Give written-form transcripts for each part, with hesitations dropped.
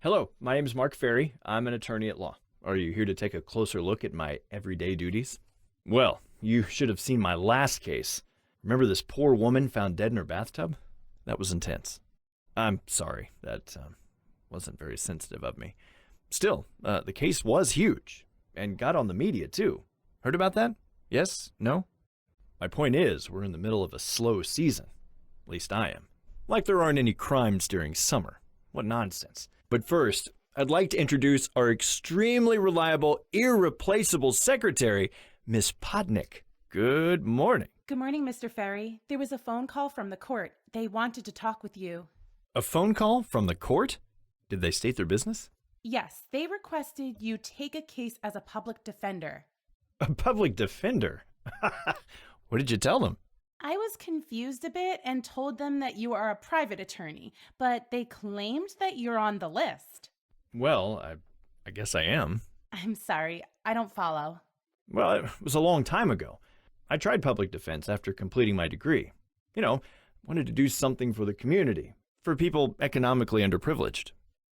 Hello, my name is Mark Ferry. I'm an attorney at law. Are you here to take a closer look at my everyday duties? Well, you should have seen my last case. Remember this poor woman found dead in her bathtub? That was intense. I'm sorry, that wasn't very sensitive of me. Still, the case was huge and got on the media too. Heard about that? Yes? No? My point is, we're in the middle of a slow season. At least I am. Like there aren't any crimes during summer. What nonsense. But first, I'd like to introduce our extremely reliable, irreplaceable secretary, Miss Podnick. Good morning. Good morning, Mr. Ferry. There was a phone call from the court. They wanted to talk with you. A phone call from the court? Did they state their business? Yes, they requested you take a case as a public defender. A public defender? What did you tell them? I was confused a bit and told them that you are a private attorney, but they claimed that you're on the list. Well, I guess I am. I'm sorry, I don't follow. Well, it was a long time ago. I tried public defense after completing my degree. Wanted to do something for the community, for people economically underprivileged.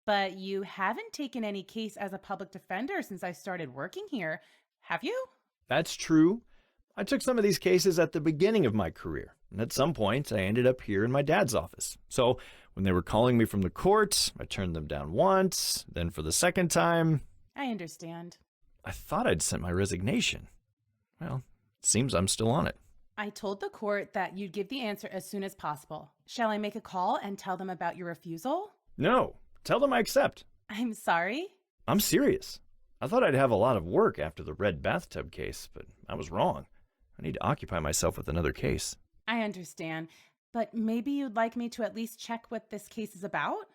But you haven't taken any case as a public defender since I started working here, have you? That's true. I took some of these cases at the beginning of my career, and at some point I ended up here in my dad's office. So when they were calling me from the court, I turned them down once, then for the second time. I understand. I thought I'd sent my resignation. Well, it seems I'm still on it. I told the court that you'd give the answer as soon as possible. Shall I make a call and tell them about your refusal? No, tell them I accept. I'm sorry? I'm serious. I thought I'd have a lot of work after the red bathtub case, but I was wrong. I need to occupy myself with another case. I understand, but maybe you'd like me to at least check what this case is about?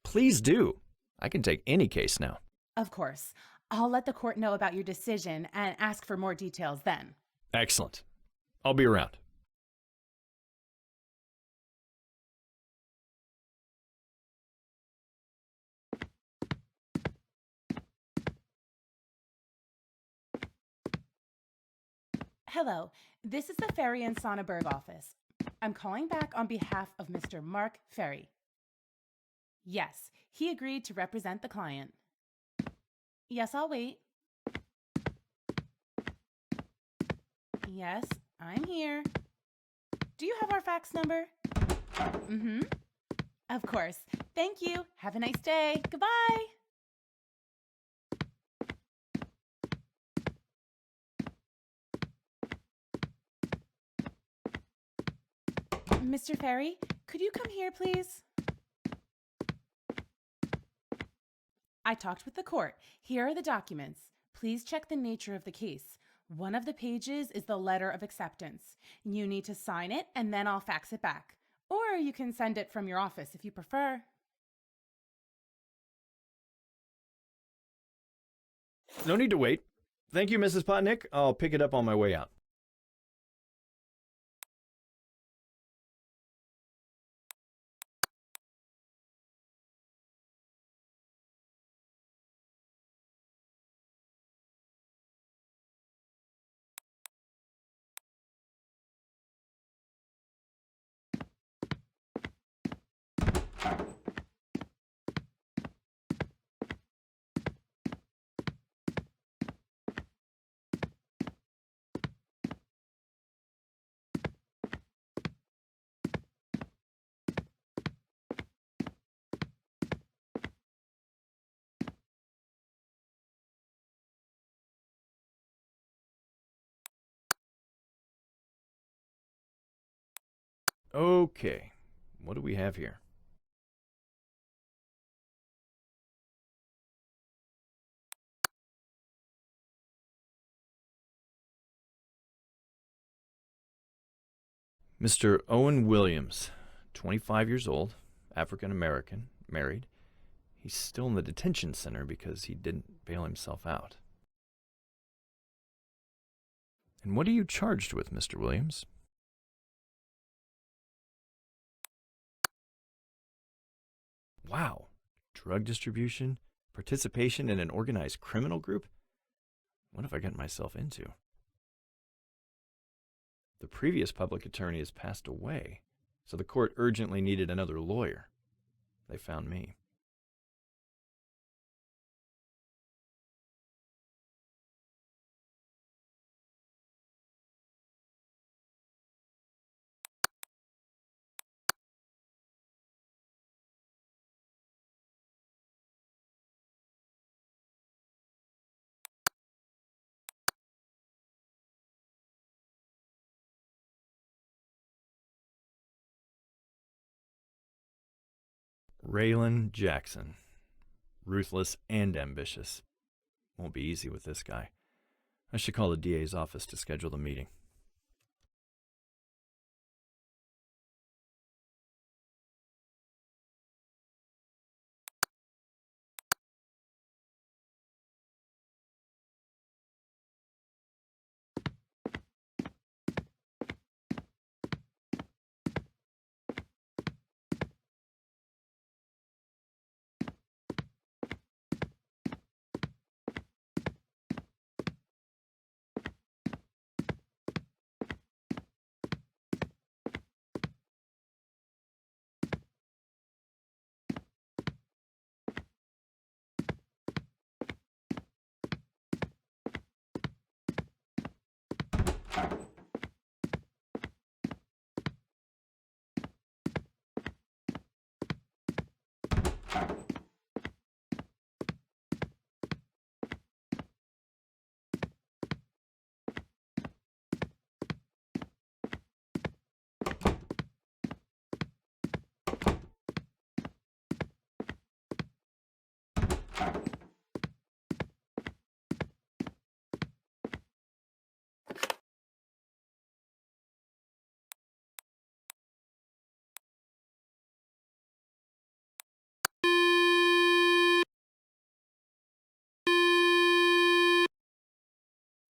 Please do. I can take any case now. Of course. I'll let the court know about your decision and ask for more details then. Excellent. I'll be around. Hello, this is the Ferry and Sonneberg office. I'm calling back on behalf of Mr. Mark Ferry. Yes, he agreed to represent the client. Yes, I'll wait. Yes, I'm here. Do you have our fax number? Mm-hmm. Of course. Thank you. Have a nice day. Goodbye. Mr. Ferry, could you come here, please? I talked with the court. Here are the documents. Please check the nature of the case. One of the pages is the letter of acceptance. You need to sign it, and then I'll fax it back. Or you can send it from your office if you prefer. No need to wait. Thank you, Mrs. Potnick. I'll pick it up on my way out. Okay, what do we have here? Mr. Owen Williams, 25 years old, African American, married. He's still in the detention center because he didn't bail himself out. And what are you charged with, Mr. Williams? Wow. Drug distribution? Participation in an organized criminal group? What have I gotten myself into? The previous public attorney has passed away, so the court urgently needed another lawyer. They found me. Raylan Jackson. Ruthless and ambitious. Won't be easy with this guy. I should call the DA's office to schedule the meeting.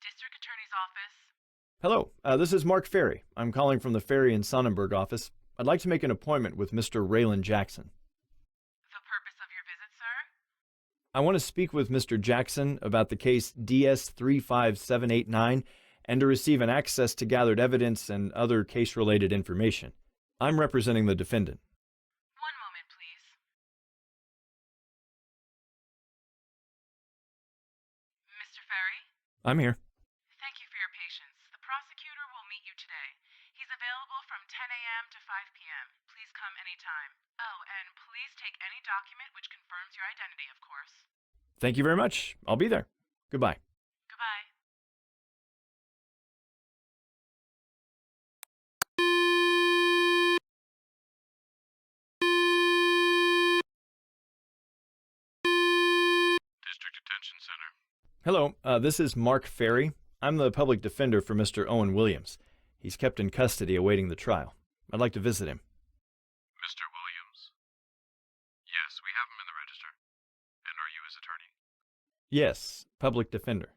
District Attorney's Office. Hello, this is Mark Ferry. I'm calling from the Ferry and Sonnenberg office. I'd like to make an appointment with Mr. Raylan Jackson. The purpose of your visit, sir? I want to speak with Mr. Jackson about the case DS35789 and to receive an access to gathered evidence and other case-related information. I'm representing the defendant. One moment, please. Mr. Ferry? I'm here. Thank you for your patience. The prosecutor will meet you today. He's available from 10 a.m. to 5 p.m. Please come anytime. Oh, and please take any document which confirms your identity, of course. Thank you very much. I'll be there. Goodbye. Goodbye. District Detention Center. Hello, this is Mark Ferry. I'm the public defender for Mr. Owen Williams. He's kept in custody awaiting the trial. I'd like to visit him. Mr. Williams? Yes, we have him in the register. And are you his attorney? Yes, public defender.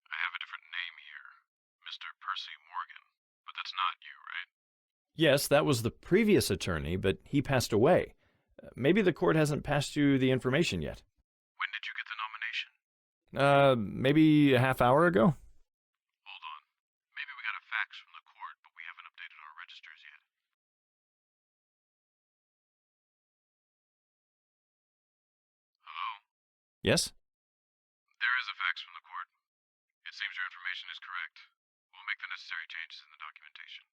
I have a different name here. Mr. Percy Morgan. But that's not you, right? Yes, that was the previous attorney, but he passed away. Maybe the court hasn't passed you the information yet. When did you get the nomination? Maybe a half hour ago? Hold on. Maybe we got a fax from the court, but we haven't updated our registers yet. Hello? Yes? There is a fax from the court. It seems your information is correct. We'll make the necessary changes in the documentation.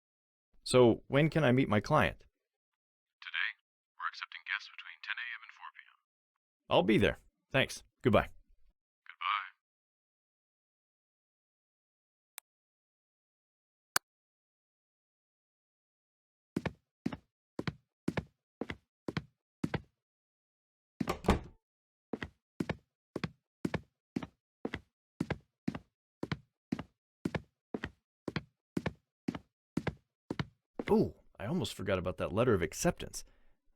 So, when can I meet my client? Today, we're accepting guests between 10 a.m. and 4 p.m. I'll be there. Thanks. Goodbye. Goodbye. Ooh, I almost forgot about that letter of acceptance.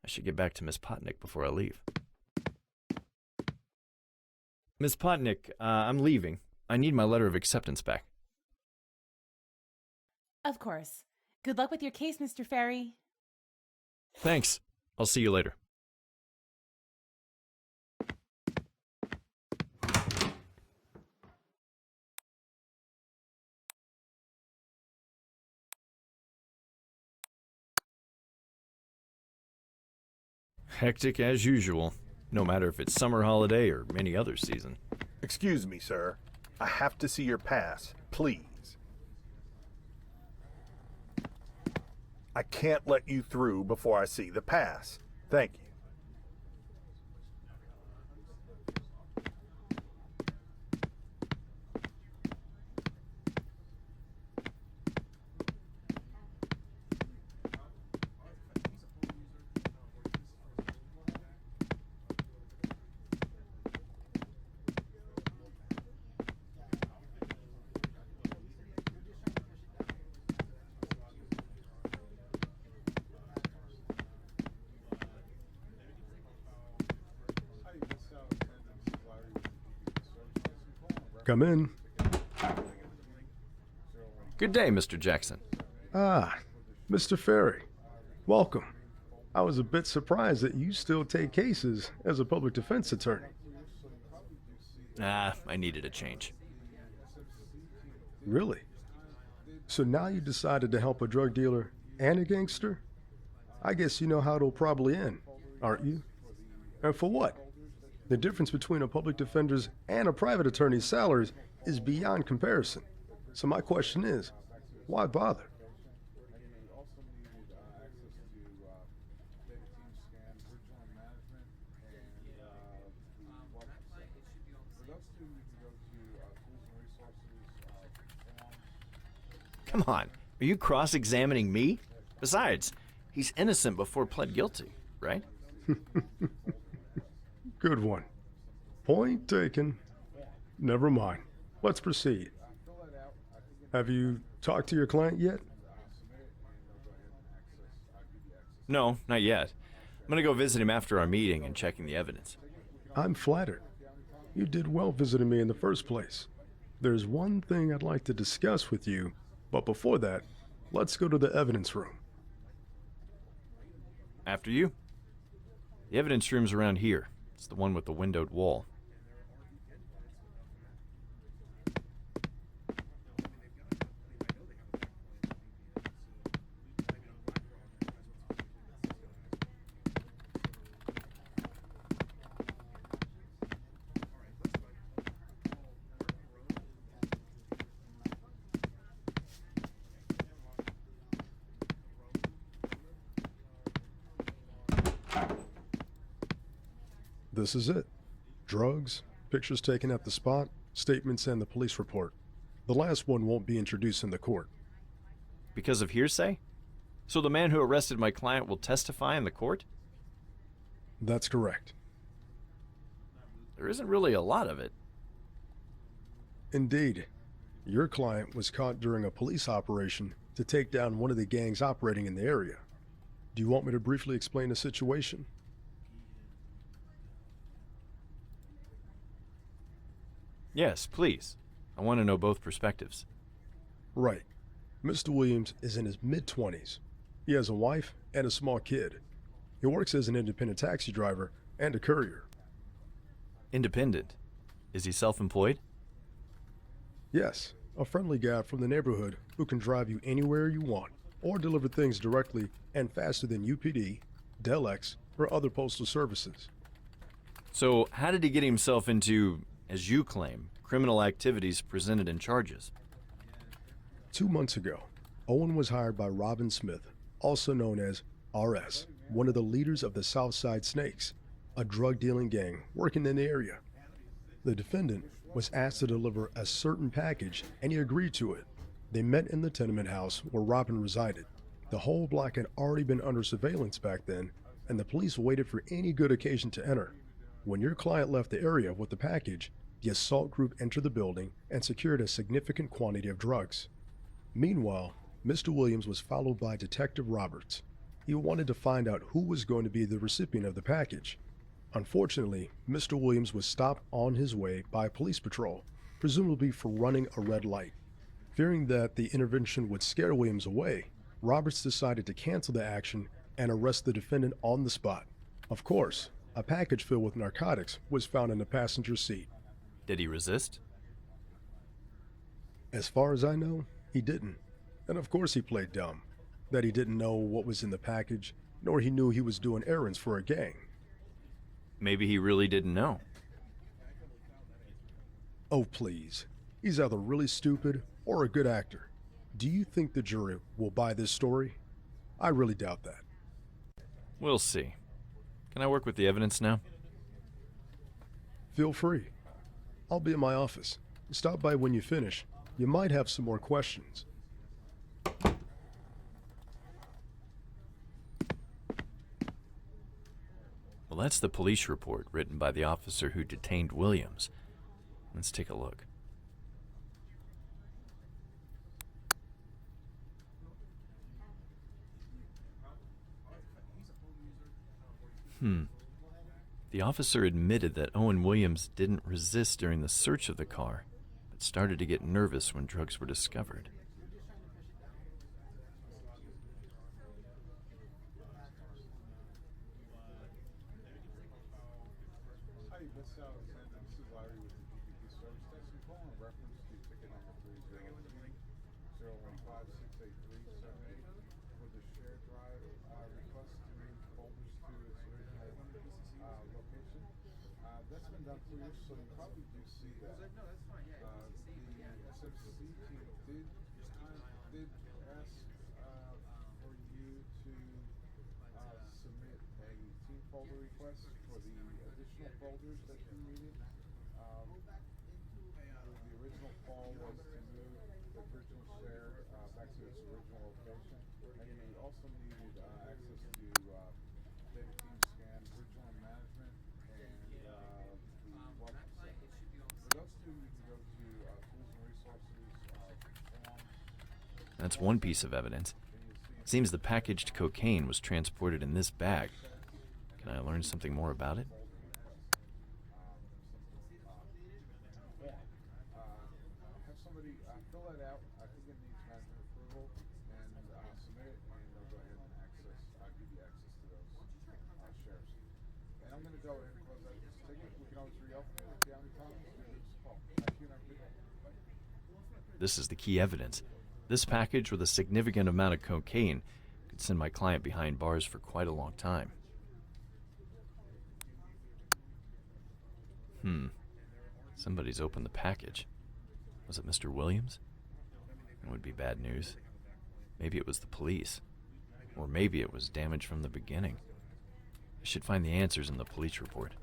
I should get back to Miss Potnick before I leave. Miss Potnick, I'm leaving. I need my letter of acceptance back. Of course. Good luck with your case, Mr. Ferry. Thanks. I'll see you later. Hectic as usual, no matter if it's summer holiday or any other season. Excuse me, sir. I have to see your pass, please. I can't let you through before I see the pass. Thank you. Come in. Good day, Mr. Jackson. Ah, Mr. Ferry. Welcome. I was a bit surprised that you still take cases as a public defense attorney. I needed a change. Really? So now you decided to help a drug dealer and a gangster? I guess you know how it'll probably end, aren't you? And for what? The difference between a public defender's and a private attorney's salaries is beyond comparison. So my question is, why bother? Come on, are you cross-examining me? Besides, he's innocent before pled guilty, right? Good one. Point taken. Never mind. Let's proceed. Have you talked to your client yet? No, not yet. I'm gonna go visit him after our meeting and checking the evidence. I'm flattered. You did well visiting me in the first place. There's one thing I'd like to discuss with you, but before that, let's go to the evidence room. After you. The evidence room's around here. It's the one with the windowed wall. This is it. Drugs, pictures taken at the spot, statements, and the police report. The last one won't be introduced in the court. Because of hearsay? So the man who arrested my client will testify in the court? That's correct. There isn't really a lot of it. Indeed. Your client was caught during a police operation to take down one of the gangs operating in the area. Do you want me to briefly explain the situation? Yes, please. I want to know both perspectives. Right. Mr. Williams is in his mid-20s. He has a wife and a small kid. He works as an independent taxi driver and a courier. Independent. Is he self-employed? Yes, a friendly guy from the neighborhood who can drive you anywhere you want or deliver things directly and faster than UPD, Del-X, or other postal services. So how did he get himself into, as you claim, criminal activities presented in charges? 2 months ago, Owen was hired by Robin Smith, also known as RS, one of the leaders of the Southside Snakes, a drug-dealing gang working in the area. The defendant was asked to deliver a certain package, and he agreed to it. They met in the tenement house where Robin resided. The whole block had already been under surveillance back then, and the police waited for any good occasion to enter. When your client left the area with the package, the assault group entered the building and secured a significant quantity of drugs. Meanwhile, Mr. Williams was followed by Detective Roberts. He wanted to find out who was going to be the recipient of the package. Unfortunately, Mr. Williams was stopped on his way by a police patrol, presumably for running a red light. Fearing that the intervention would scare Williams away, Roberts decided to cancel the action and arrest the defendant on the spot. Of course, a package filled with narcotics was found in the passenger seat. Did he resist? As far as I know, he didn't. And of course he played dumb. That he didn't know what was in the package, nor he knew he was doing errands for a gang. Maybe he really didn't know. Oh, please. He's either really stupid or a good actor. Do you think the jury will buy this story? I really doubt that. We'll see. Can I work with the evidence now? Feel free. I'll be in my office. Stop by when you finish. You might have some more questions. Well, that's the police report written by the officer who detained Williams. Let's take a look. The officer admitted that Owen Williams didn't resist during the search of the car. but started to get nervous when drugs were discovered. Hi, this is Larry with the GBP service desk. I'm calling in reference to ticket number 303-015-68378 for the shared drive request to move folders to its original location. That's been done for you, so you probably do see that. The SFC team did ask for you to submit a team folder request for the additional folders that you needed. The original call was to move the original share back to its original location, and you also needed access to data team scan, original management, and the welcome center. For those two, you can go to tools and resources, forms. That's one piece of evidence. Seems the packaged cocaine was transported in this bag. Can I learn something more about it? Have somebody fill that out. I think it needs management approval, and submit it, and they'll go ahead and give you access to those shares. And I'm going to go ahead and close out this ticket. We can always reopen it if you have any problems. Give us a call. Thank you, and have a good day. This is the key evidence. This package with a significant amount of cocaine could send my client behind bars for quite a long time. Somebody's opened the package. Was it Mr. Williams? It would be bad news. Maybe it was the police. Or maybe it was damage from the beginning. I should find the answers in the police report.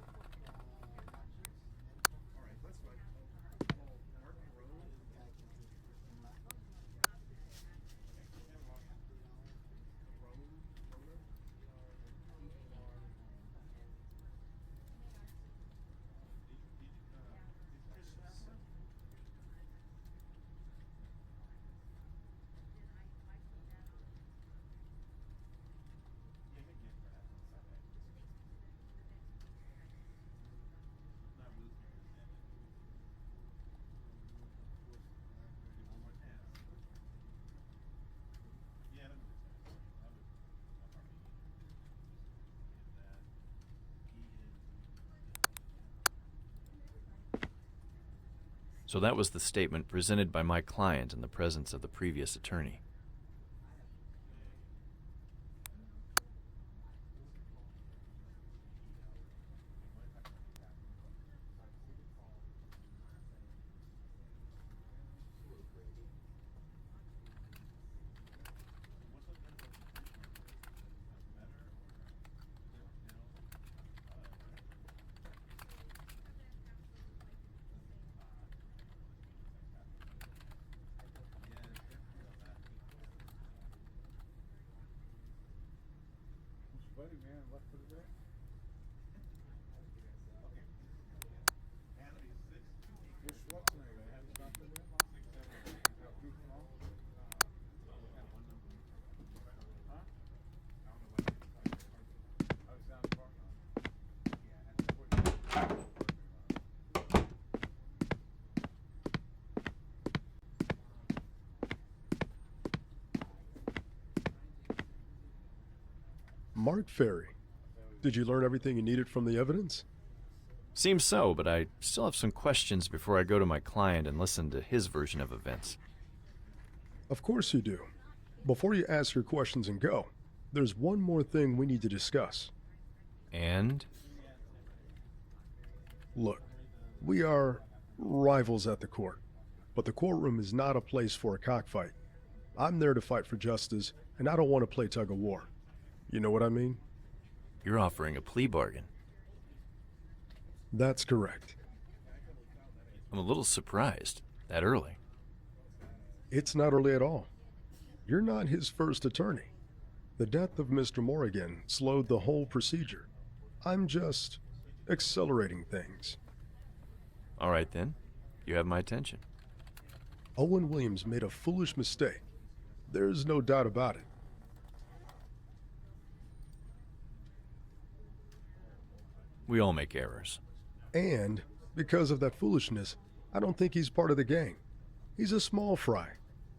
So that was the statement presented by my client in the presence of the previous attorney. Buddy, man, left for the day. You're Schwarzenegger, man. He's not for the day. Huh? I was down the park. Mark Ferry, did you learn everything you needed from the evidence? Seems so, but I still have some questions before I go to my client and listen to his version of events. Of course you do. Before you ask your questions and go, there's one more thing we need to discuss. And? Look, we are rivals at the court, but the courtroom is not a place for a cockfight. I'm there to fight for justice, and I don't want to play tug of war. You know what I mean? You're offering a plea bargain. That's correct. I'm a little surprised. That early. It's not early at all. You're not his first attorney. The death of Mr. Morrigan slowed the whole procedure. I'm just accelerating things. All right then. You have my attention. Owen Williams made a foolish mistake. There's no doubt about it. We all make errors. And because of that foolishness, I don't think he's part of the gang. He's a small fry.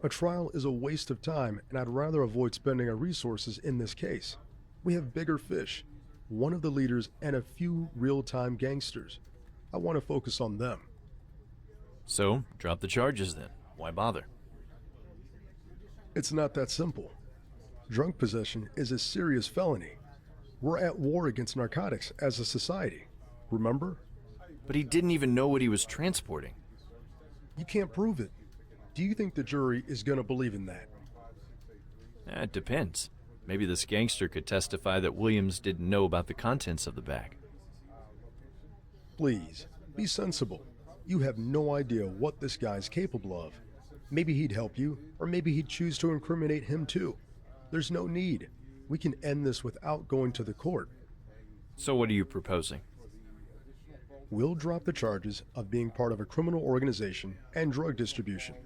A trial is a waste of time, and I'd rather avoid spending our resources in this case. We have bigger fish, one of the leaders, and a few real-time gangsters. I want to focus on them. So, drop the charges then. Why bother? It's not that simple. Drug possession is a serious felony. We're at war against narcotics as a society. Remember? But he didn't even know what he was transporting. You can't prove it. Do you think the jury is going to believe in that? It depends. Maybe this gangster could testify that Williams didn't know about the contents of the bag. Please, be sensible. You have no idea what this guy's capable of. Maybe he'd help you, or maybe he'd choose to incriminate him too. There's no need. We can end this without going to the court. So what are you proposing? We'll drop the charges of being part of a criminal organization and drug distribution.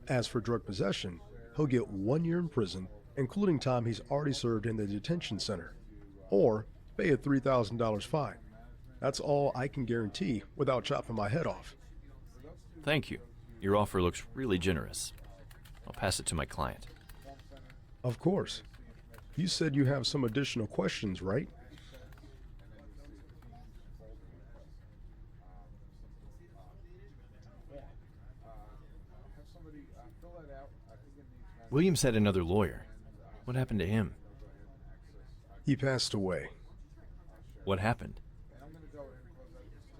As for drug possession, he'll get 1 year in prison, including time he's already served in the detention center, or pay a $3,000 fine. That's all I can guarantee without chopping my head off. Thank you. Your offer looks really generous. I'll pass it to my client. Of course. You said you have some additional questions, right? Williams had another lawyer. What happened to him? He passed away. What happened?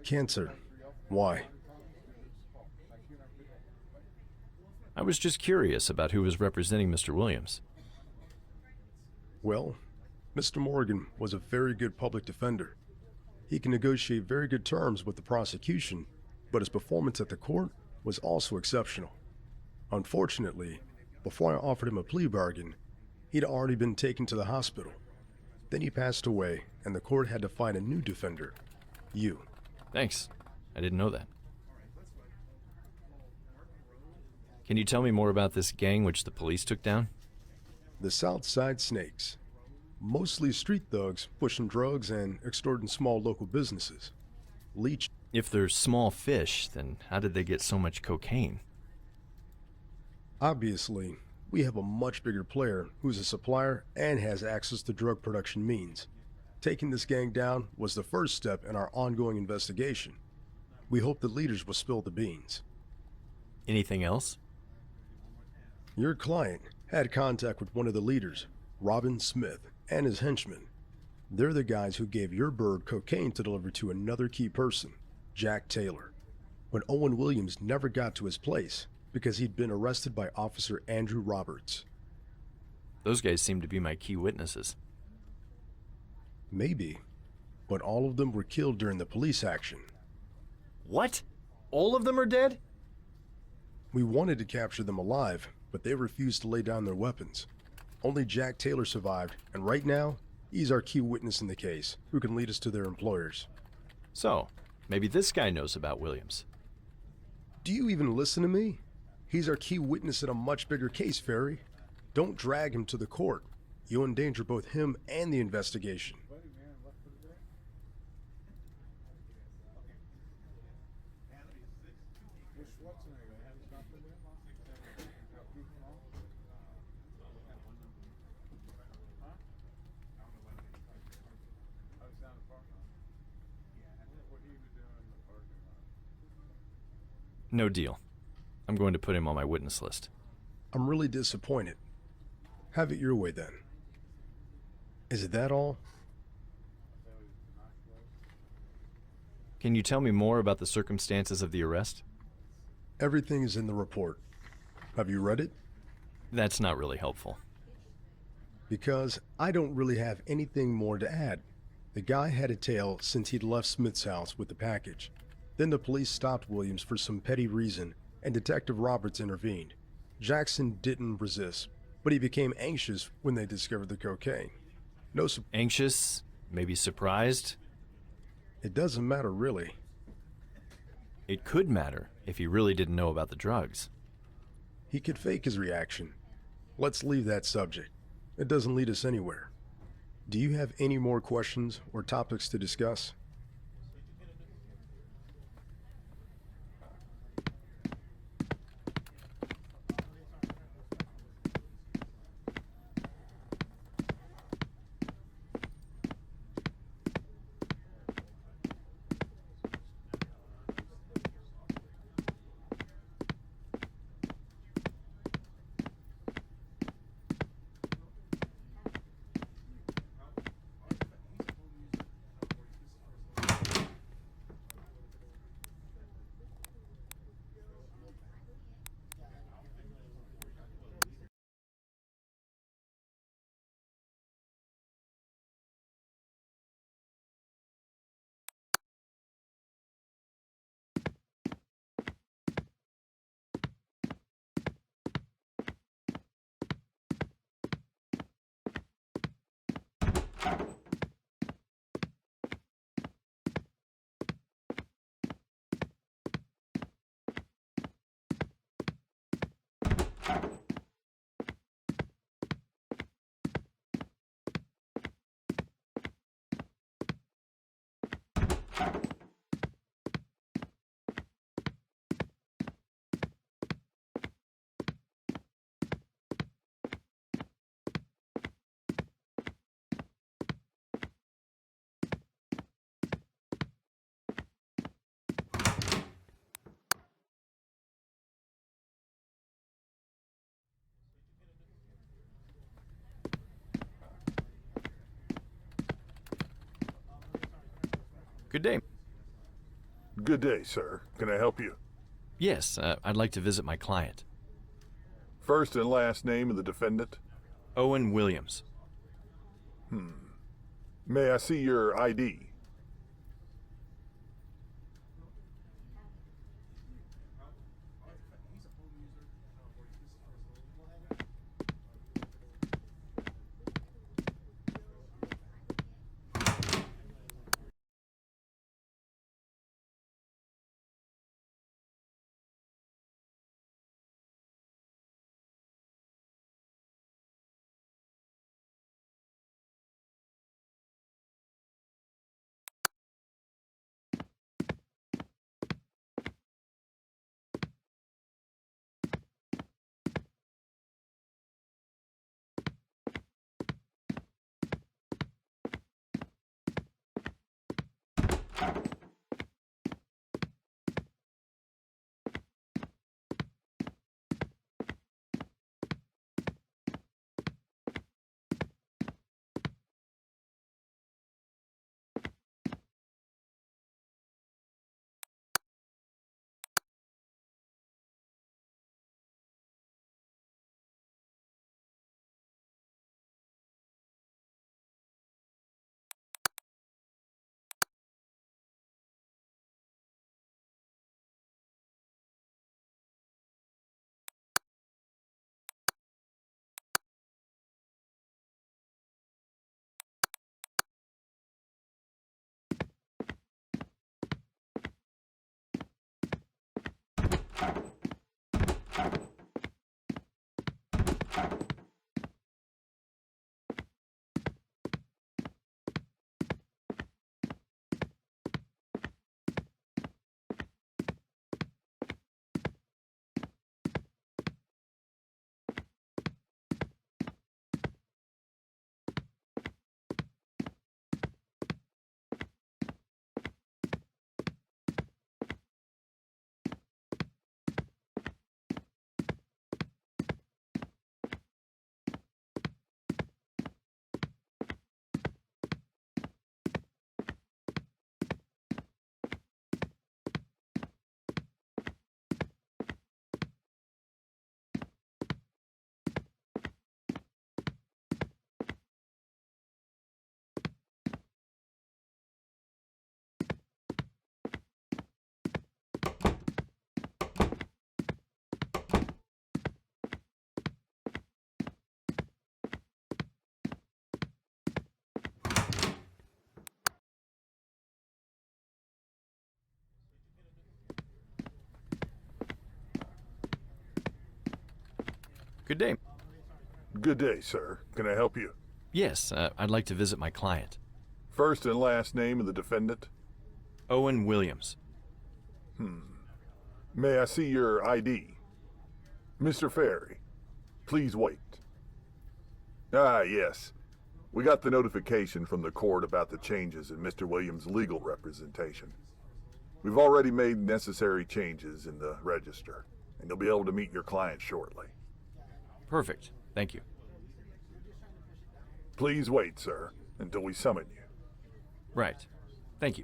Cancer. Why? I was just curious about who was representing Mr. Williams. Well, Mr. Morgan was a very good public defender. He can negotiate very good terms with the prosecution, but his performance at the court was also exceptional. Unfortunately, before I offered him a plea bargain, he'd already been taken to the hospital. Then he passed away, and the court had to find a new defender. You. Thanks. I didn't know that. Can you tell me more about this gang which the police took down? The South Side Snakes. Mostly street thugs pushing drugs and extorting small local businesses. Leech. If they're small fish, then how did they get so much cocaine? Obviously, we have a much bigger player who's a supplier and has access to drug production means. Taking this gang down was the first step in our ongoing investigation. We hope the leaders will spill the beans. Anything else? Your client had contact with one of the leaders, Robin Smith, and his henchmen. They're the guys who gave your bird cocaine to deliver to another key person, Jack Taylor. When Owen Williams never got to his place because he'd been arrested by Officer Andrew Roberts. Those guys seem to be my key witnesses. Maybe, but all of them were killed during the police action. What? All of them are dead? We wanted to capture them alive, but they refused to lay down their weapons. Only Jack Taylor survived, and right now, he's our key witness in the case, who can lead us to their employers. So, maybe this guy knows about Williams. Do you even listen to me? He's our key witness in a much bigger case, Ferry. Don't drag him to the court. You'll endanger both him and the investigation. No deal. I'm going to put him on my witness list. I'm really disappointed. Have it your way then. Is it that all? Can you tell me more about the circumstances of the arrest? Everything is in the report. Have you read it? That's not really helpful. Because I don't really have anything more to add. The guy had a tail since he'd left Smith's house with the package. Then the police stopped Williams for some petty reason, and Detective Roberts intervened. Jackson didn't resist, but he became anxious when they discovered the cocaine. Anxious? Maybe surprised? It doesn't matter, really. It could matter if he really didn't know about the drugs. He could fake his reaction. Let's leave that subject. It doesn't lead us anywhere. Do you have any more questions or topics to discuss? Good day. Good day, sir. Can I help you? Yes, I'd like to visit my client. First and last name of the defendant? Owen Williams. May I see your ID? Good day. Good day, sir. Can I help you? Yes, I'd like to visit my client. First and last name of the defendant? Owen Williams. May I see your ID? Mr. Ferry, please wait. Ah, yes. We got the notification from the court about the changes in Mr. Williams' legal representation. We've already made necessary changes in the register, and you'll be able to meet your client shortly. Perfect. Thank you. Please wait, sir, until we summon you. Right. Thank you.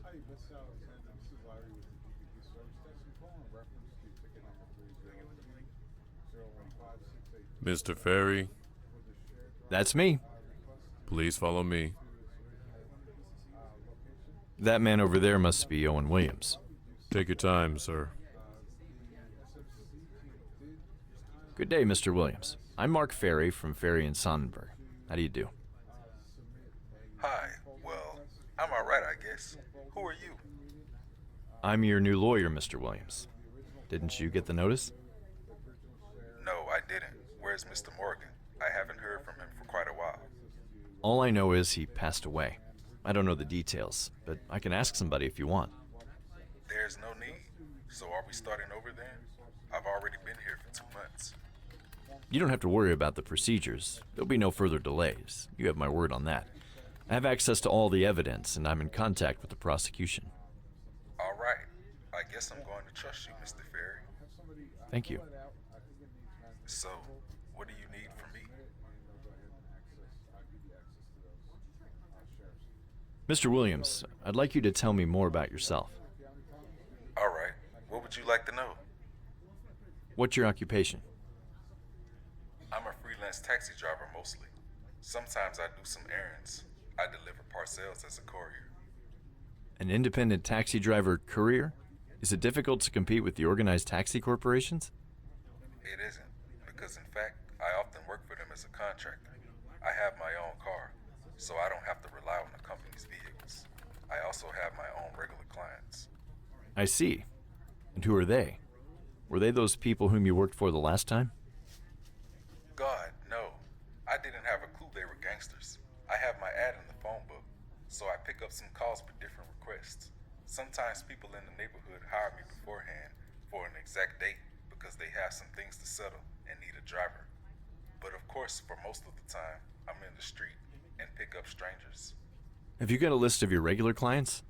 Hi, Miss Alexander. This is Larry with the Gigabyte service desk. I'm calling in reference to ticket number 01568. Mr. Ferry, That's me. please follow me. That man over there must be Owen Williams. Take your time, sir. Good day, Mr. Williams. I'm Mark Ferry from Ferry and Sonnenberg. How do you do? Hi. Well, I'm all right, I guess. Who are you? I'm your new lawyer, Mr. Williams. Didn't you get the notice? No, I didn't. Where's Mr. Morgan? I haven't heard from him for quite a while. All I know is he passed away. I don't know the details, but I can ask somebody if you want. There's no need. So are we starting over then? I've already been here for 2 months. You don't have to worry about the procedures. There'll be no further delays. You have my word on that. I have access to all the evidence, and I'm in contact with the prosecution. All right. I guess I'm going to trust you, Mr. Ferry. Thank you. So, what do you need from me? Mr. Williams, I'd like you to tell me more about yourself. All right. What would you like to know? What's your occupation? I'm a freelance taxi driver mostly. Sometimes I do some errands. I deliver parcels as a courier. An independent taxi driver courier? Is it difficult to compete with the organized taxi corporations? It isn't, because in fact, I often work for them as a contractor. I have my own car, so I don't have to rely on the company's vehicles. I also have my own regular clients. I see. And who are they? Were they those people whom you worked for the last time? God, no. I didn't have a clue they were gangsters. I have my ad in the phone book, so I pick up some calls for different requests. Sometimes people in the neighborhood hire me beforehand for an exact date because they have some things to settle and need a driver. But of course, for most of the time, I'm in the street and pick up strangers. Have you got a list of your regular clients?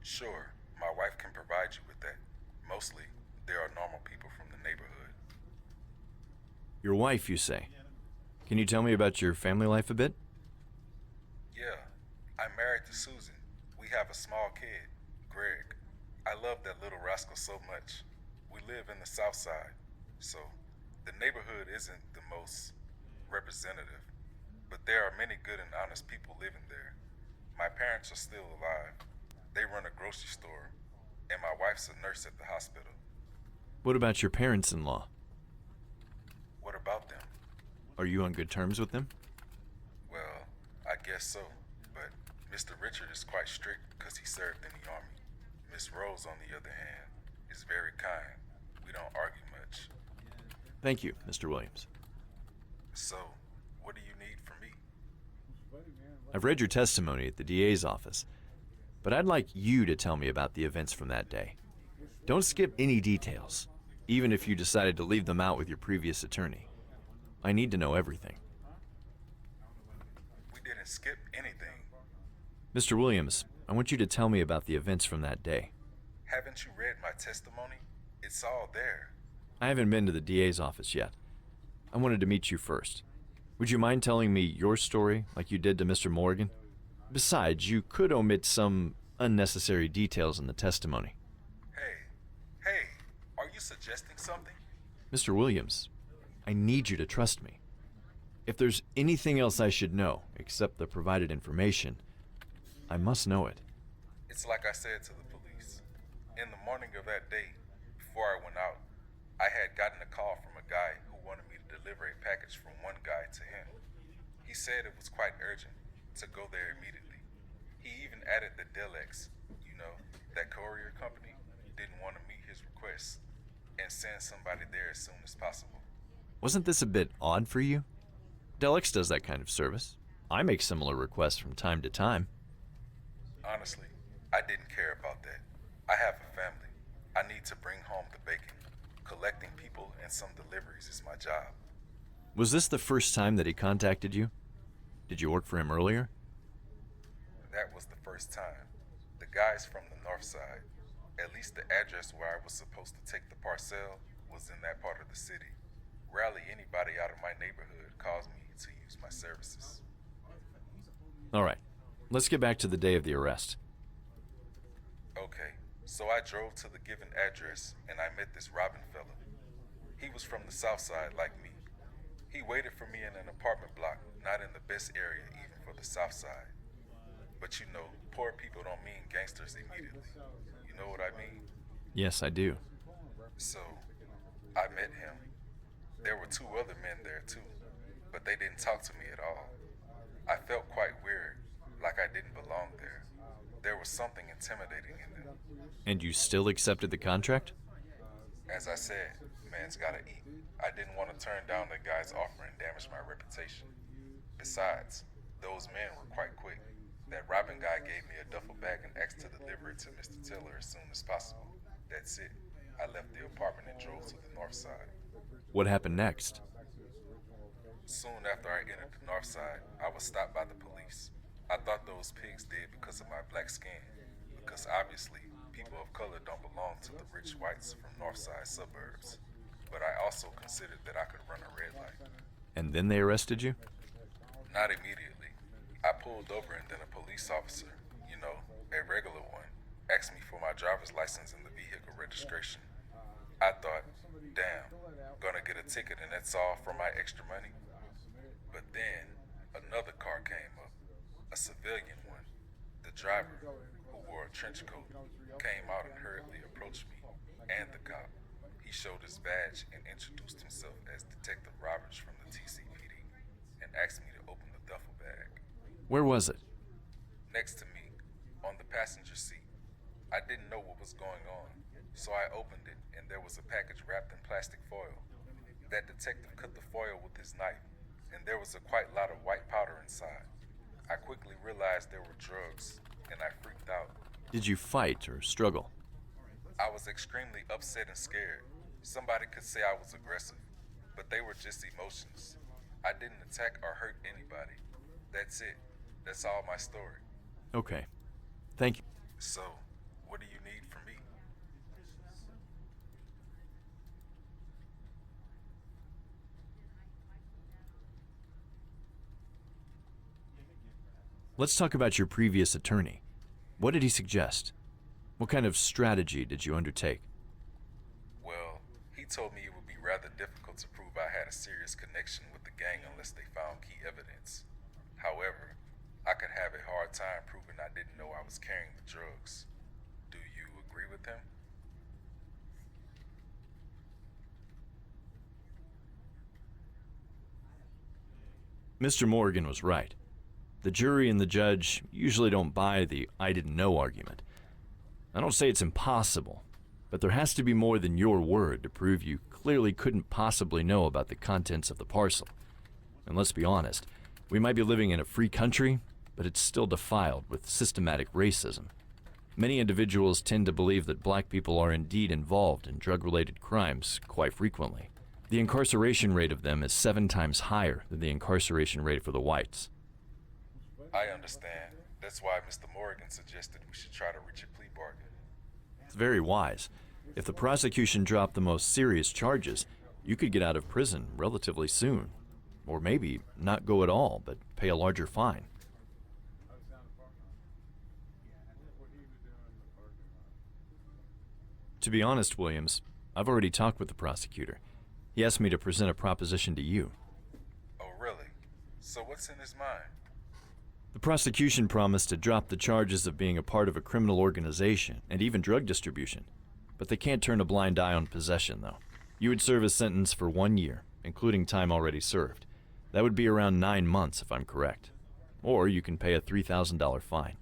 Sure, my wife can provide you with that. Mostly, there are normal people from the neighborhood. Your wife, you say. Can you tell me about your family life a bit? Yeah, I'm married to Susan. We have a small kid, Greg. I love that little rascal so much. We live in the South Side, so the neighborhood isn't the most representative, but there are many good and honest people living there. My parents are still alive. They run a grocery store, and my wife's a nurse at the hospital. What about your parents-in-law? What about them? Are you on good terms with them? Well, I guess so, but Mr. Richard is quite strict because he served in the army. Miss Rose, on the other hand, is very kind. We don't argue much. Thank you, Mr. Williams. So, what do you need from me? I've read your testimony at the DA's office, but I'd like you to tell me about the events from that day. Don't skip any details, even if you decided to leave them out with your previous attorney. I need to know everything. We didn't skip anything. Mr. Williams, I want you to tell me about the events from that day. Haven't you read my testimony? It's all there. I haven't been to the DA's office yet. I wanted to meet you first. Would you mind telling me your story like you did to Mr. Morgan? Besides, you could omit some unnecessary details in the testimony. Hey, are you suggesting something? Mr. Williams, I need you to trust me. If there's anything else I should know except the provided information, I must know it. It's like I said to the police. In the morning of that day, before I went out, I had gotten a call from a guy who wanted me to deliver a package from one guy to him. He said it was quite urgent to go there immediately. He even added that Delex, that courier company, didn't want to meet his request and send somebody there as soon as possible. Wasn't this a bit odd for you? Delex does that kind of service. I make similar requests from time to time. Honestly, I didn't care about that. I have a family. I need to bring home the bacon. Collecting people and some deliveries is my job. Was this the first time that he contacted you? Did you work for him earlier? That was the first time. The guy's from the north side. At least the address where I was supposed to take the parcel was in that part of the city. Rarely anybody out of my neighborhood calls me to use my services. All right, let's get back to the day of the arrest. Okay, so I drove to the given address and I met this Robin fella. He was from the south side like me. He waited for me in an apartment block, not in the best area even for the south side. But poor people don't mean gangsters immediately. You know what I mean? Yes, I do. So, I met him. There were 2 other men there too, but they didn't talk to me at all. I felt quite weird, like I didn't belong there. There was something intimidating in them. And you still accepted the contract? As I said, man's gotta eat. I didn't want to turn down the guy's offer and damage my reputation. Besides, those men were quite quick. That Robin guy gave me a duffel bag and asked to deliver it to Mr. Tiller as soon as possible. That's it. I left the apartment and drove to the north side. What happened next? Soon after I entered the north side, I was stopped by the police. I thought those pigs did because of my black skin, because obviously people of color don't belong to the rich whites from north side suburbs. But I also considered that I could run a red light. And then they arrested you? Not immediately. I pulled over and then a police officer, you know, a regular one, asked me for my driver's license and the vehicle registration. I thought, damn, gonna get a ticket and that's all for my extra money? But then, another car came up, a civilian one. The driver, who wore a trench coat, came out and hurriedly approached me, and the cop. He showed his badge and introduced himself as Detective Roberts from the TCPD, and asked me to open the duffel bag. Where was it? Next to me, on the passenger seat. I didn't know what was going on, so I opened it, and there was a package wrapped in plastic foil. That detective cut the foil with his knife, and there was a quite lot of white powder inside. I quickly realized there were drugs, and I freaked out. Did you fight or struggle? I was extremely upset and scared. Somebody could say I was aggressive, but they were just emotions. I didn't attack or hurt anybody. That's it. That's all my story. Okay. Thank you. So, what do you need from me? Let's talk about your previous attorney. What did he suggest? What kind of strategy did you undertake? Well, he told me it would be rather difficult to prove I had a serious connection with the gang unless they found key evidence. However, I could have a hard time proving I didn't know I was carrying the drugs. Do you agree with him? Mr. Morgan was right. The jury and the judge usually don't buy the I didn't know argument. I don't say it's impossible, but there has to be more than your word to prove you clearly couldn't possibly know about the contents of the parcel. And let's be honest, we might be living in a free country, but it's still defiled with systematic racism. Many individuals tend to believe that black people are indeed involved in drug-related crimes quite frequently. The incarceration rate of them is 7 times higher than the incarceration rate for the whites. I understand. That's why Mr. Morgan suggested we should try to reach a plea bargain. It's very wise. If the prosecution dropped the most serious charges, you could get out of prison relatively soon. Or maybe not go at all, but pay a larger fine. To be honest, Williams, I've already talked with the prosecutor. He asked me to present a proposition to you. Oh, really? So what's in his mind? The prosecution promised to drop the charges of being a part of a criminal organization and even drug distribution. But they can't turn a blind eye on possession, though. You would serve a sentence for 1 year, including time already served. That would be around 9 months, if I'm correct. Or you can pay a $3,000 fine.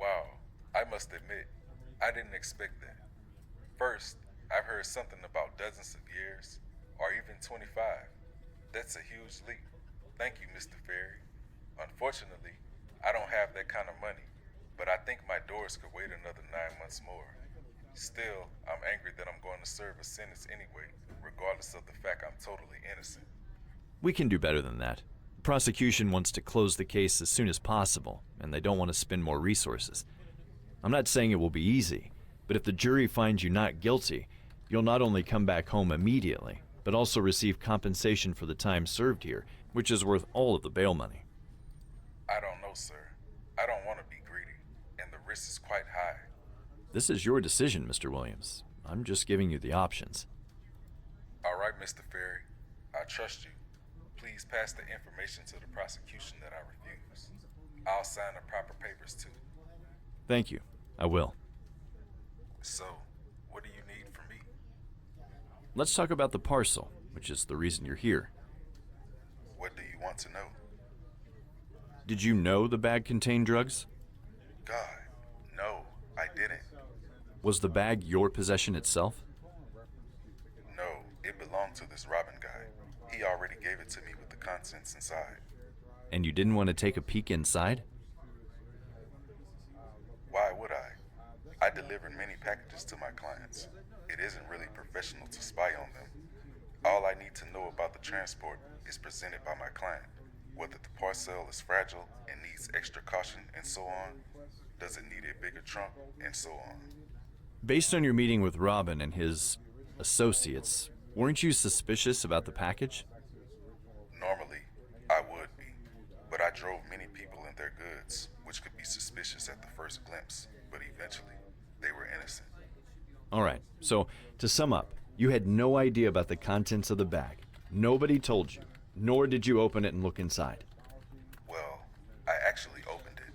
Wow, I must admit, I didn't expect that. First, I've heard something about dozens of years, or even 25. That's a huge leap. Thank you, Mr. Ferry. Unfortunately, I don't have that kind of money, but I think my doors could wait another 9 months more. Still, I'm angry that I'm going to serve a sentence anyway, regardless of the fact I'm totally innocent. We can do better than that. The prosecution wants to close the case as soon as possible, and they don't want to spend more resources. I'm not saying it will be easy, but if the jury finds you not guilty, you'll not only come back home immediately, but also receive compensation for the time served here, which is worth all of the bail money. I don't know, sir. I don't want to be greedy, and the risk is quite high. This is your decision, Mr. Williams. I'm just giving you the options. All right, Mr. Ferry. I trust you. Please pass the information to the prosecution that I refuse. I'll sign the proper papers, too. Thank you. I will. So, what do you need from me? Let's talk about the parcel, which is the reason you're here. What do you want to know? Did you know the bag contained drugs? God, no, I didn't. Was the bag your possession itself? belonged to this Robin guy. He already gave it to me with the contents inside. And you didn't want to take a peek inside? Why would I? I deliver many packages to my clients. It isn't really professional to spy on them. All I need to know about the transport is presented by my client. Whether the parcel is fragile and needs extra caution and so on. Does it need a bigger trunk and so on. Based on your meeting with Robin and his associates, weren't you suspicious about the package? Normally, I would be. But I drove many people in their goods, which could be suspicious at the first glimpse, but eventually, they were innocent. All right, so to sum up, you had no idea about the contents of the bag. Nobody told you, nor did you open it and look inside. Well, I actually opened it.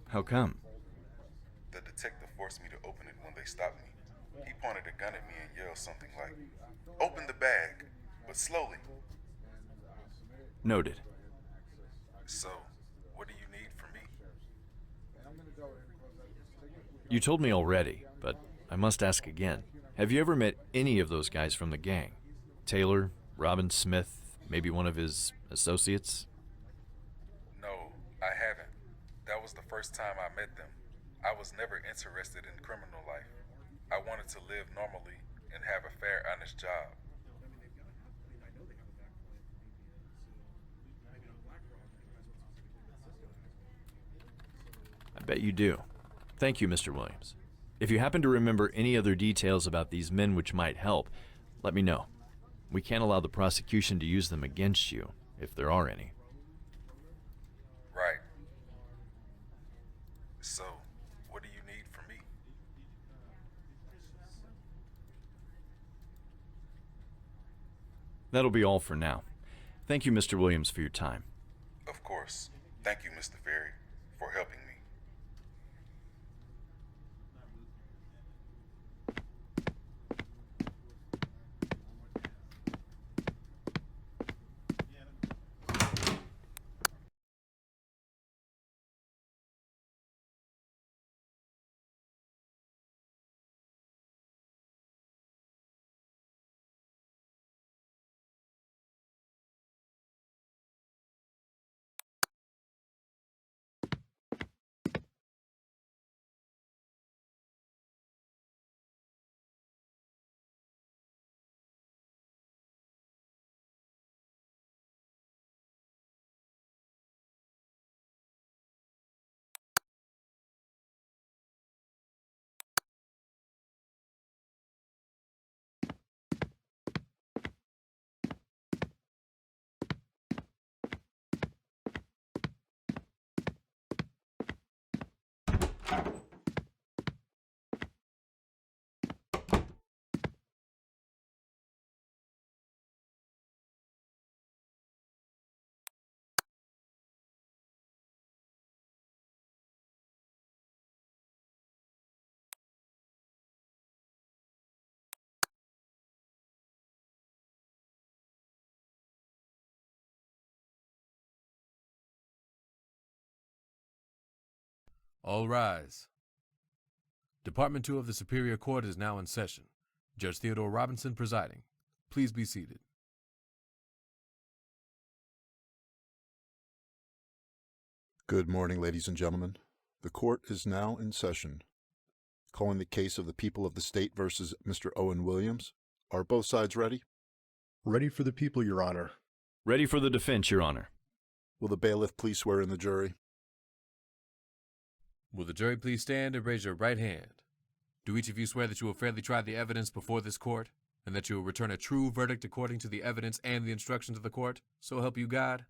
How come? The detective forced me to open it when they stopped me. He pointed a gun at me and yelled something like, "Open the bag, but slowly." Noted. So, what do you need from me? You told me already, but I must ask again. Have you ever met any of those guys from the gang? Taylor, Robin Smith, maybe one of his associates? No, I haven't. That was the first time I met them. I was never interested in criminal life. I wanted to live normally and have a fair, honest job. I bet you do. Thank you, Mr. Williams. If you happen to remember any other details about these men which might help, let me know. We can't allow the prosecution to use them against you, if there are any. Right. So, what do you need from me? That'll be all for now. Thank you, Mr. Williams, for your time. Of course. Thank you, Mr. Ferry, for helping me. All rise. Department 2 of the Superior Court is now in session. Judge Theodore Robinson presiding. Please be seated. Good morning, ladies and gentlemen. The court is now in session. Calling the case of the people of the state versus Mr. Owen Williams. Are both sides ready? Ready for the people, Your Honor. Ready for the defense, Your Honor. Will the bailiff please swear in the jury? Will the jury please stand and raise your right hand? Do each of you swear that you will fairly try the evidence before this court, and that you will return a true verdict according to the evidence and the instructions of the court? So help you God?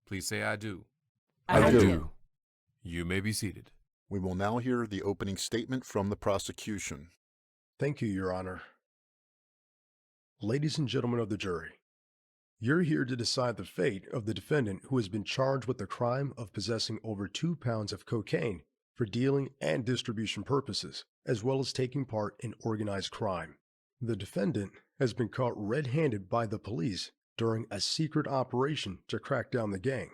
Please say I do. I do. You may be seated. We will now hear the opening statement from the prosecution. Thank you, Your Honor. Ladies and gentlemen of the jury, you're here to decide the fate of the defendant who has been charged with the crime of possessing over 2 pounds of cocaine for dealing and distribution purposes, as well as taking part in organized crime. The defendant has been caught red-handed by the police during a secret operation to crack down the gang.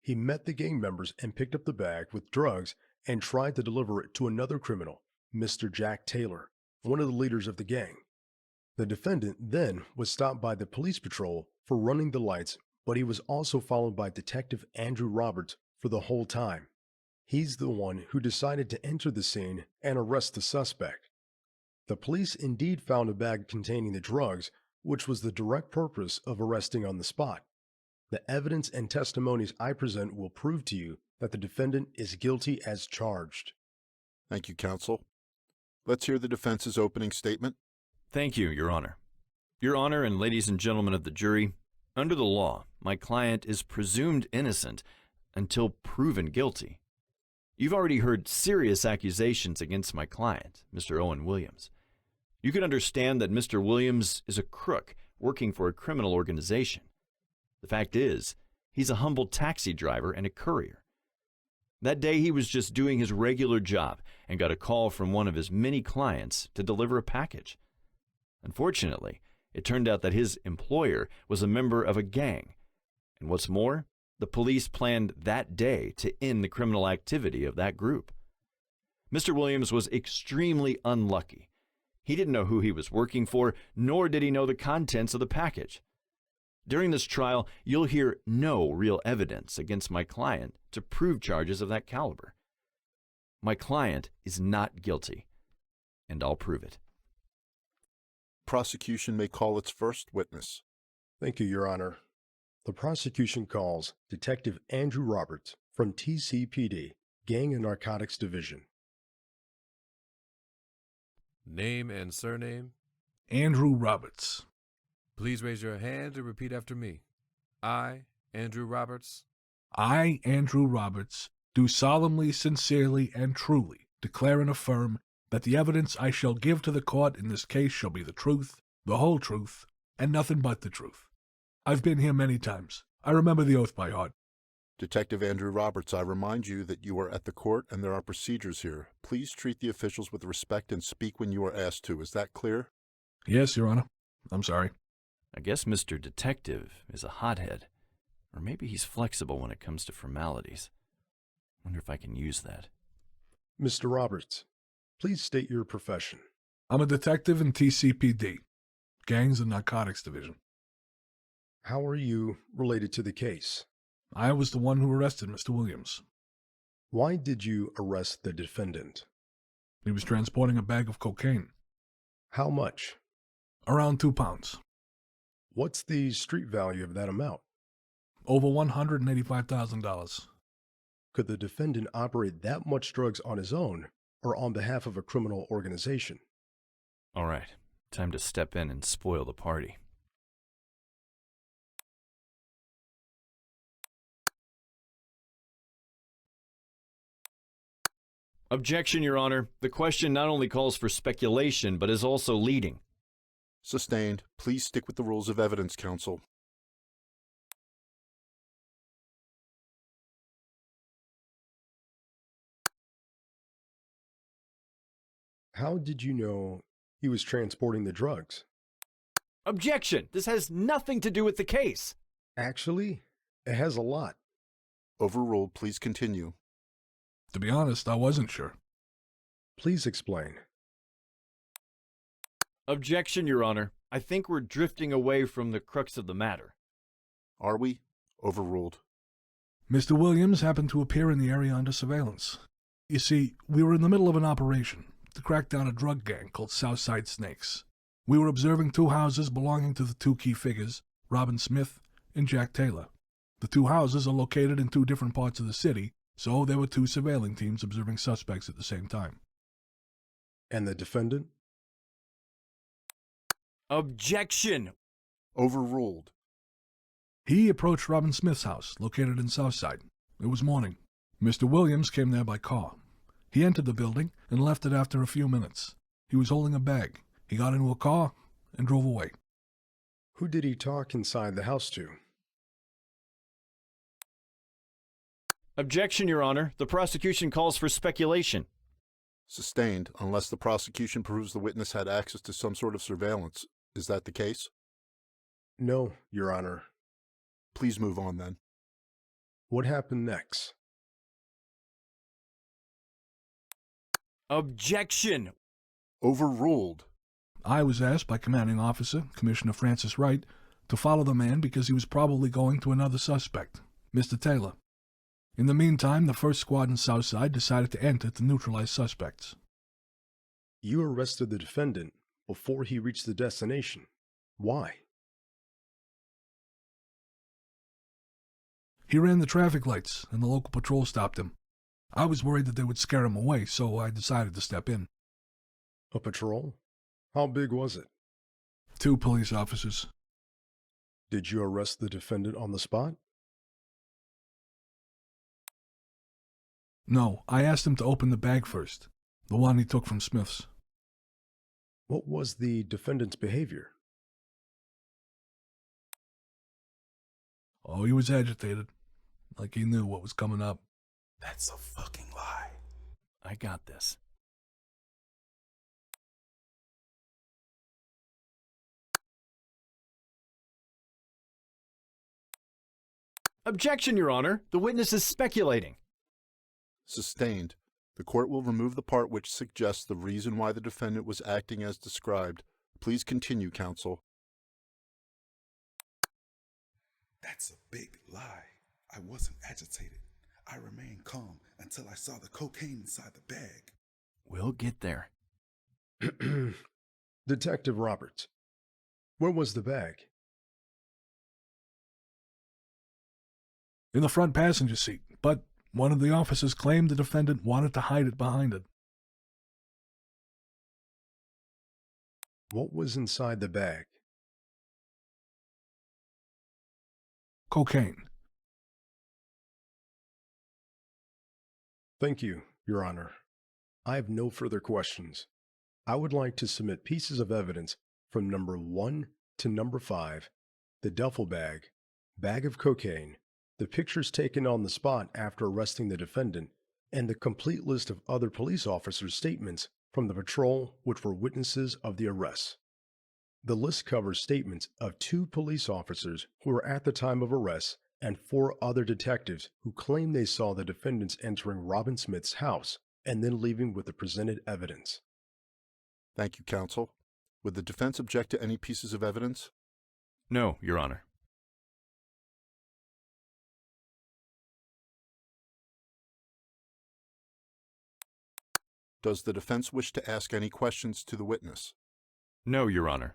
He met the gang members and picked up the bag with drugs and tried to deliver it to another criminal, Mr. Jack Taylor, one of the leaders of the gang. The defendant then was stopped by the police patrol for running the lights, but he was also followed by Detective Andrew Roberts for the whole time. He's the one who decided to enter the scene and arrest the suspect. The police indeed found a bag containing the drugs, which was the direct purpose of arresting on the spot. The evidence and testimonies I present will prove to you that the defendant is guilty as charged. Thank you, counsel. Let's hear the defense's opening statement. Thank you, Your Honor. Your Honor and ladies and gentlemen of the jury, under the law, my client is presumed innocent until proven guilty. You've already heard serious accusations against my client, Mr. Owen Williams. You can understand that Mr. Williams is a crook working for a criminal organization. The fact is, he's a humble taxi driver and a courier. That day, he was just doing his regular job and got a call from one of his many clients to deliver a package. Unfortunately, it turned out that his employer was a member of a gang. And what's more, the police planned that day to end the criminal activity of that group. Mr. Williams was extremely unlucky. He didn't know who he was working for, nor did he know the contents of the package. During this trial, you'll hear no real evidence against my client to prove charges of that caliber. My client is not guilty, and I'll prove it. Prosecution may call its first witness. Thank you, Your Honor. The prosecution calls Detective Andrew Roberts from TCPD, Gang and Narcotics Division. Name and surname? Andrew Roberts. Please raise your hand and repeat after me. I, Andrew Roberts. I, Andrew Roberts, do solemnly, sincerely, and truly declare and affirm that the evidence I shall give to the court in this case shall be the truth, the whole truth, and nothing but the truth. I've been here many times. I remember the oath by heart. Detective Andrew Roberts, I remind you that you are at the court and there are procedures here. Please treat the officials with respect and speak when you are asked to. Is that clear? Yes, Your Honor. I'm sorry. I guess Mr. Detective is a hothead, or maybe he's flexible when it comes to formalities. Wonder if I can use that. Mr. Roberts, please state your profession. I'm a detective in TCPD, Gangs and Narcotics Division. How are you related to the case? I was the one who arrested Mr. Williams. Why did you arrest the defendant? He was transporting a bag of cocaine. How much? Around 2 pounds. What's the street value of that amount? Over $185,000. Could the defendant operate that much drugs on his own or on behalf of a criminal organization? All right, time to step in and spoil the party. Objection, Your Honor. The question not only calls for speculation, but is also leading. Sustained. Please stick with the rules of evidence, counsel. How did you know he was transporting the drugs? Objection! This has nothing to do with the case. Actually, it has a lot. Overruled. Please continue. To be honest, I wasn't sure. Please explain. Objection, Your Honor. I think we're drifting away from the crux of the matter. Are we? Overruled. Mr. Williams happened to appear in the area under surveillance. You see, we were in the middle of an operation to crack down a drug gang called Southside Snakes. We were observing 2 houses belonging to the 2 key figures, Robin Smith and Jack Taylor. The 2 houses are located in 2 different parts of the city, so there were 2 surveilling teams observing suspects at the same time. And the defendant? Objection! Overruled. He approached Robin Smith's house, located in Southside. It was morning. Mr. Williams came there by car. He entered the building and left it after a few minutes. He was holding a bag. He got into a car and drove away. Who did he talk inside the house to? Objection, Your Honor. The prosecution calls for speculation. Sustained, unless the prosecution proves the witness had access to some sort of surveillance. Is that the case? No, Your Honor. Please move on then. What happened next? Objection! Overruled. I was asked by Commanding Officer, Commissioner Francis Wright, to follow the man because he was probably going to another suspect, Mr. Taylor. In the meantime, the first squad in Southside decided to enter to neutralize suspects. You arrested the defendant before he reached the destination. Why? He ran the traffic lights, and the local patrol stopped him. I was worried that they would scare him away, so I decided to step in. A patrol? How big was it? 2 police officers. Did you arrest the defendant on the spot? No, I asked him to open the bag first, the one he took from Smith's. What was the defendant's behavior? Oh, he was agitated, like he knew what was coming up. That's a fucking lie. I got this. Objection, Your Honor. The witness is speculating. Sustained. The court will remove the part which suggests the reason why the defendant was acting as described. Please continue, counsel. That's a big lie. I wasn't agitated. I remained calm until I saw the cocaine inside the bag. We'll get there. Detective Roberts, where was the bag? In the front passenger seat, but one of the officers claimed the defendant wanted to hide it behind it. What was inside the bag? Cocaine. Thank you, Your Honor. I have no further questions. I would like to submit pieces of evidence from number 1 to number 5, the duffel bag, bag of cocaine, the pictures taken on the spot after arresting the defendant, and the complete list of other police officers' statements from the patrol which were witnesses of the arrest. The list covers statements of 2 police officers who were at the time of arrest and 4 other detectives who claim they saw the defendants entering Robin Smith's house and then leaving with the presented evidence. Thank you, counsel. Would the defense object to any pieces of evidence? No, Your Honor. Does the defense wish to ask any questions to the witness? No, Your Honor.